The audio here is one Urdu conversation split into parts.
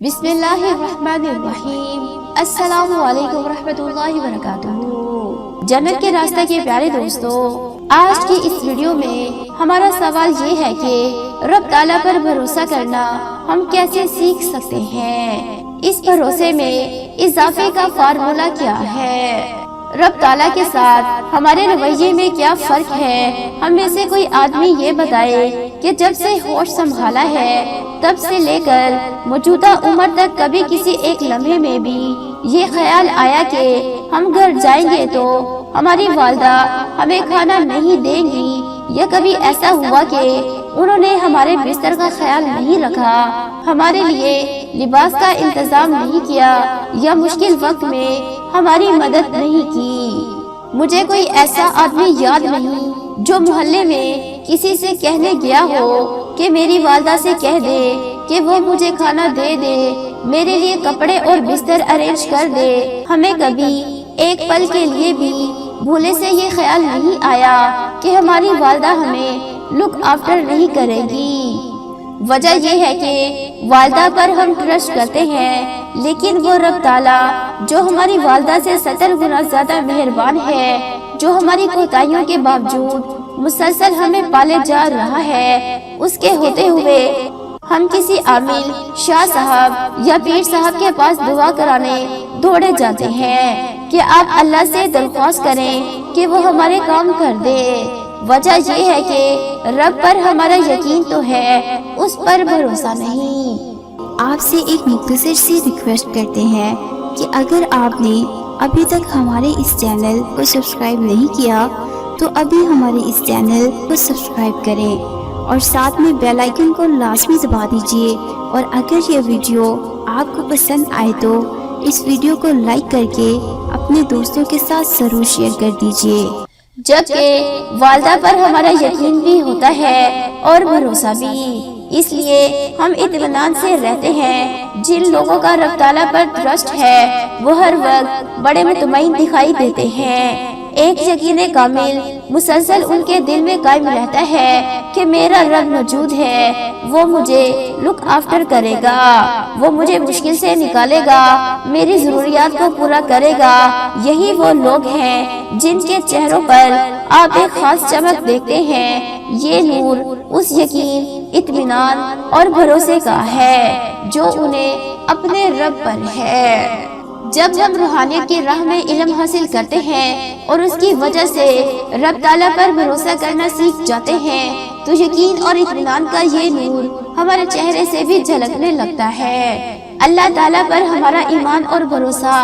بسم اللہ الرحمن الرحیم۔ السلام علیکم ورحمۃ اللہ وبرکاتہ۔ جنت کے راستے کے پیارے دوستو، آج کی اس ویڈیو میں ہمارا سوال یہ ہے کہ رب تعالیٰ پر بھروسہ کرنا ہم کیسے سیکھ سکتے ہیں؟ اس بھروسے میں اضافے کا فارمولہ کیا ہے؟ رب تعالیٰ کے ساتھ ہمارے رویے میں کیا فرق ہے؟ ہم میں سے کوئی آدمی یہ بتائے کہ جب سے ہوش سنبھالا ہے تب سے لے کر موجودہ عمر تک کبھی کسی ایک لمحے میں بھی یہ خیال آیا کہ ہم گھر جائیں گے تو ہماری والدہ ہمیں کھانا نہیں دیں گی، یا کبھی ایسا ہوا کہ انہوں نے ہمارے بستر کا خیال نہیں رکھا، ہمارے لیے لباس کا انتظام نہیں کیا، یا مشکل وقت میں ہماری مدد نہیں کی؟ مجھے کوئی ایسا آدمی یاد نہیں جو محلے میں کسی سے کہنے گیا ہو کہ میری والدہ سے کہہ دے کہ وہ مجھے کھانا دے دے، میرے لیے کپڑے اور بستر ارینج کر دے۔ ہمیں کبھی ایک پل کے لیے بھی بھولے سے یہ خیال نہیں آیا کہ ہماری والدہ ہمیں لک آفٹر نہیں کرے گی۔ وجہ یہ ہے کہ والدہ پر ہم ٹرسٹ کرتے ہیں، لیکن وہ رب تعالیٰ جو ہماری والدہ سے 70 گنا زیادہ مہربان ہے، جو ہماری کوتاہیوں کے باوجود مسلسل ہمیں پالے جا رہا ہے، اس کے ہوتے ہوئے ہم کسی عامل، شاہ صاحب یا پیر صاحب کے پاس دعا کرانے دوڑے جاتے ہیں کہ آپ اللہ سے درخواست کریں کہ وہ ہمارے کام کر دے۔ وجہ یہ ہے کہ رب پر ہمارا یقین تو ہے، اس پر بھروسہ نہیں۔ آپ سے ایک مختصر سی ریکویسٹ کرتے ہیں کہ اگر آپ نے ابھی تک ہمارے اس چینل کو سبسکرائب نہیں کیا تو ابھی ہمارے اس چینل کو سبسکرائب کریں اور ساتھ میں بیل آئیکن کو لازمی دبا دیجیے، اور اگر یہ ویڈیو آپ کو پسند آئے تو اس ویڈیو کو لائک کر کے اپنے دوستوں کے ساتھ ضرور شیئر کر دیجیے۔ جبکہ والدہ پر ہمارا یقین بھی ہوتا ہے اور بھروسہ بھی، اس لیے ہم اطمینان سے رہتے ہیں۔ جن لوگوں کا رب تعالیٰ پر ٹرسٹ ہے وہ ہر وقت بڑے مطمئن دکھائی دیتے ہیں۔ ایک یقین کامل مسلسل ان کے دل میں قائم رہتا ہے کہ میرا رب موجود ہے، وہ مجھے لک آفٹر کرے گا، وہ مجھے مشکل سے نکالے گا، میری ضروریات کو پورا کرے گا۔ یہی وہ لوگ ہیں جن کے چہروں پر آپ ایک خاص چمک دیکھتے ہیں۔ یہ نور اس یقین، اطمینان اور بھروسے کا ہے جو انہیں اپنے رب پر ہے۔ جب ہم روحانیت کی راہ میں علم حاصل کرتے ہیں اور اس کی وجہ سے رب تعالیٰ پر بھروسہ کرنا سیکھ جاتے ہیں تو یقین اور اطمینان کا یہ نور ہمارے چہرے سے بھی جھلکنے لگتا ہے۔ اللہ تعالیٰ پر ہمارا ایمان اور بھروسہ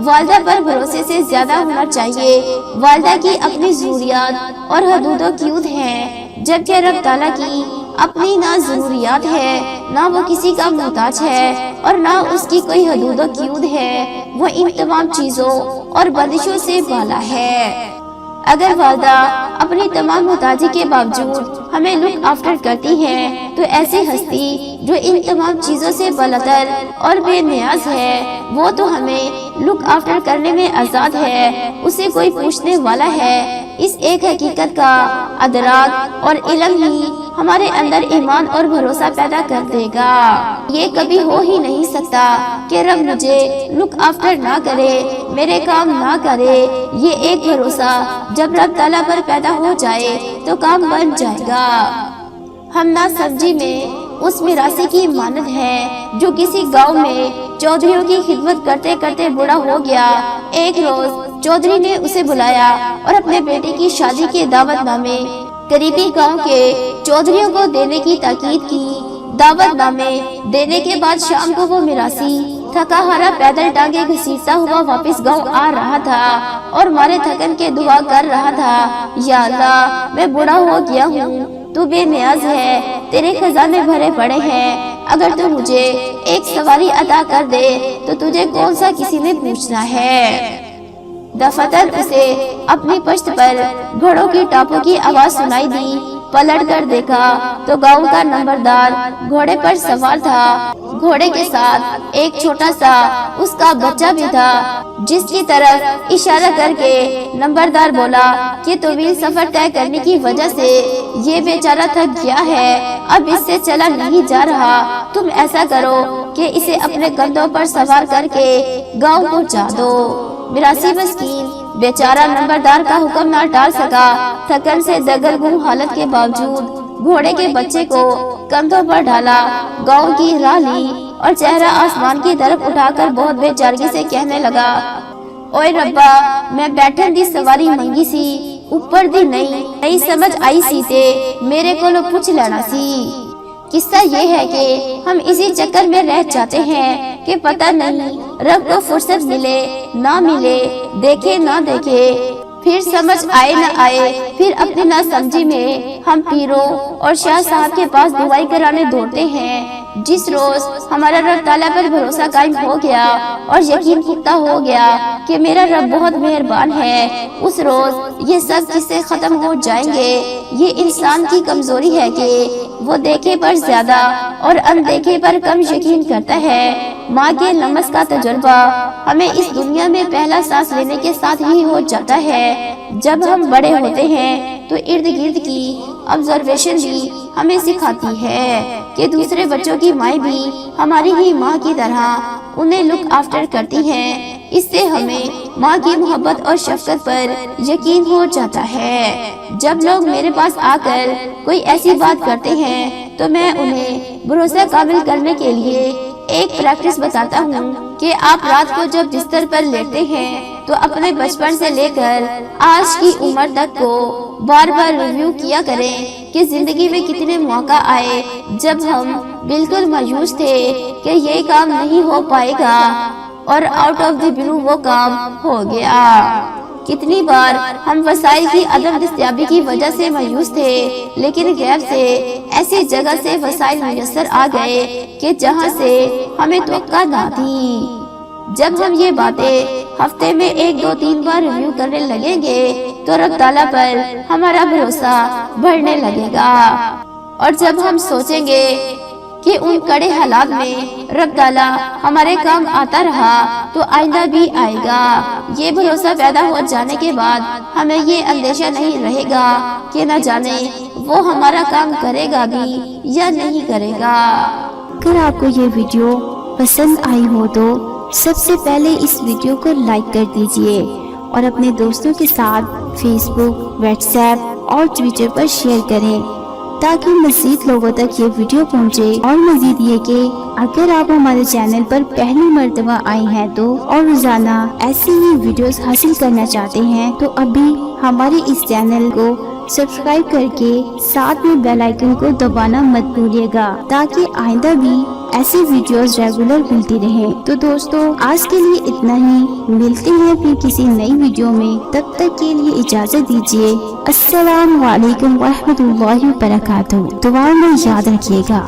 والدہ پر بھروسے سے زیادہ ہونا چاہیے۔ والدہ کی اپنی ضروریات اور حدود و قیود ہیں، جبکہ رب تعالیٰ کی اپنی نہ ضروریات ہے، نہ وہ کسی کا محتاج ہے، اور نہ اس کی کوئی حدود و قیود ہے۔ وہ ان تمام چیزوں اور بندشوں سے بالا ہے۔ اگر والدہ اپنی تمام محتاجی کے باوجود ہمیں لک آفٹر کرتی ہے تو ایسی ہستی جو ان تمام چیزوں سے بالاتر اور بے نیاز ہے، وہ تو ہمیں لک آفٹر کرنے میں آزاد ہے، اسے کوئی پوچھنے والا ہے۔ اس ایک حقیقت کا ادراک اور علم ہی ہمارے اندر ایمان اور بھروسہ پیدا کر دے گا۔ یہ کبھی ہو ہی نہیں سکتا کہ رب مجھے لک آفٹر نہ کرے، میرے کام نہ کرے۔ یہ ایک بھروسہ جب رب تعالیٰ پر پیدا ہو جائے تو کام بن جائے گا۔ ہم نہ سمجھی میں اس میراثی کی مانند ہے جو کسی گاؤں میں چودھریوں کی خدمت کرتے کرتے بوڑھا ہو گیا۔ ایک روز چودھری نے اسے بلایا اور اپنے بیٹے کی شادی کے دعوت نامے قریبی گاؤں کے چودھریوں کو دینے کی تاکید کی۔ دعوت نامے دینے کے بعد شام کو وہ میراثی تھکا ہارا پیدل ٹانگے گھسیٹتا ہوا واپس گاؤں آ رہا تھا اور مارے تھکن کے دعا کر رہا تھا، یا اللہ میں بوڑھا ہو گیا ہوں، تو بے نیاز ہے، تیرے خزانے بھرے پڑے ہیں، اگر تو مجھے ایک سواری عطا کر دے تو تجھے کون سا کسی نے پوچھنا ہے۔ دفتر اسے اپنی پشت پر گھوڑوں کی ٹاپوں کی آواز سنائی دی۔ پلٹ کر دیکھا تو گاؤں کا نمبردار گھوڑے پر سوار تھا، گھوڑے کے ساتھ ایک چھوٹا سا اس کا بچہ بھی تھا، جس کی طرف اشارہ کر کے نمبردار بولا کہ طویل سفر طے کرنے کی وجہ سے یہ بیچارہ تھک گیا ہے، اب اس سے چلا نہیں جا رہا، تم ایسا کرو کہ اسے اپنے کندھوں پر سوار کر کے گاؤں پہنچا دو۔ میراثی مسکین بیچارہ نمبردار کا حکم نہ ٹال سکا۔ تھکن سے دگرگوں حالت کے باوجود گھوڑے کے بچے کو کندھوں پر ڈالا، گاؤں کی راہ لی اور چہرہ آسمان کی طرف اٹھا کر بہت بے چارگی سے کہنے لگا، اوئے ربا میں بیٹھن دی سواری منگی سی، اوپر دی نہیں سمجھ آئی سی تے میرے کو پوچھ لینا سی۔ قصہ یہ ہے کہ ہم اسی چکر میں رہ جاتے ہیں کہ پتہ نہیں رب کو فرصت ملے نہ ملے، دیکھے نہ دیکھے، پھر سمجھ آئے نہ آئے، پھر اپنی نہ سمجھی میں ہم پیروں اور شاہ صاحب کے پاس دعائی کرانے دوڑتے ہیں۔ جس روز ہمارا رب تعالیٰ پر بھروسہ قائم ہو گیا اور یقین پختہ ہو گیا کہ میرا رب بہت مہربان ہے، اس روز یہ سب قصے ختم ہو جائیں گے۔ یہ انسان کی کمزوری ہے کہ وہ دیکھے پر زیادہ اور اندیکھے پر کم یقین کرتا ہے۔ ماں کے لمس کا تجربہ ہمیں اس دنیا میں پہلا سانس لینے کے ساتھ ہی ہو جاتا ہے۔ جب ہم بڑے ہوتے ہیں تو ارد گرد کی آبزرویشن بھی ہمیں سکھاتی ہے کہ دوسرے بچوں کی مائیں بھی ہماری ہی ماں کی طرح انہیں لک آفٹر کرتی ہیں۔ اس سے ہمیں ماں کی محبت اور شفقت پر یقین ہو جاتا ہے۔ جب لوگ میرے پاس آ کر کوئی ایسی بات کرتے ہیں تو میں انہیں بھروسہ قابل کرنے کے لیے ایک پریکٹس بتاتا ہوں کہ آپ رات کو جب بستر پر لیٹتے ہیں تو اپنے بچپن سے لے کر آج کی عمر تک کو بار بار ریویو کیا کریں کہ زندگی میں کتنے موقع آئے جب ہم بالکل مایوس تھے کہ یہ کام نہیں ہو پائے گا اور آؤٹ آف دی بلو وہ کام ہو گیا۔ کتنی بار ہم وسائل کی عدم دستیابی کی وجہ سے مایوس تھے، لیکن غیب سے ایسی جگہ سے وسائل میسر آ گئے کہ جہاں سے ہمیں توقع نہ تھی۔ جب ہم یہ باتیں ہفتے میں 1 2 3 بار ریویو کرنے لگیں گے تو رب تعالیٰ پر ہمارا بھروسہ بڑھنے لگے گا، اور جب ہم سوچیں گے کہ ان کڑے حالات میں رب تعالیٰ ہمارے کام آتا رہا تو آئندہ بھی آئے گا۔ یہ بھروسہ پیدا ہو جانے کے بعد ہمیں یہ اندیشہ نہیں رہے گا کہ نہ جانے وہ ہمارا کام کرے گا بھی یا نہیں کرے گا۔ اگر آپ کو یہ ویڈیو پسند آئی ہو تو سب سے پہلے اس ویڈیو کو لائک کر دیجئے اور اپنے دوستوں کے ساتھ فیس بک، واٹس ایپ اور ٹویٹر پر شیئر کریں تاکہ مزید لوگوں تک یہ ویڈیو پہنچے۔ اور مزید یہ کہ اگر آپ ہمارے چینل پر پہلی مرتبہ آئے ہیں تو اور روزانہ ایسی ہی ویڈیوز حاصل کرنا چاہتے ہیں تو ابھی ہمارے اس چینل کو سبسکرائب کر کے ساتھ میں بیل آئیکن کو دبانا مت بھولیے گا تاکہ آئندہ بھی ایسی ویڈیوز ریگولر ملتی رہیں۔ تو دوستو آج کے لیے اتنا ہی، ملتے ہیں پھر کسی نئی ویڈیو میں، تب تک کے لیے اجازت دیجیے۔ السلام علیکم ورحمۃ اللہ وبرکاتہ۔ دعا میں یاد رکھیے گا۔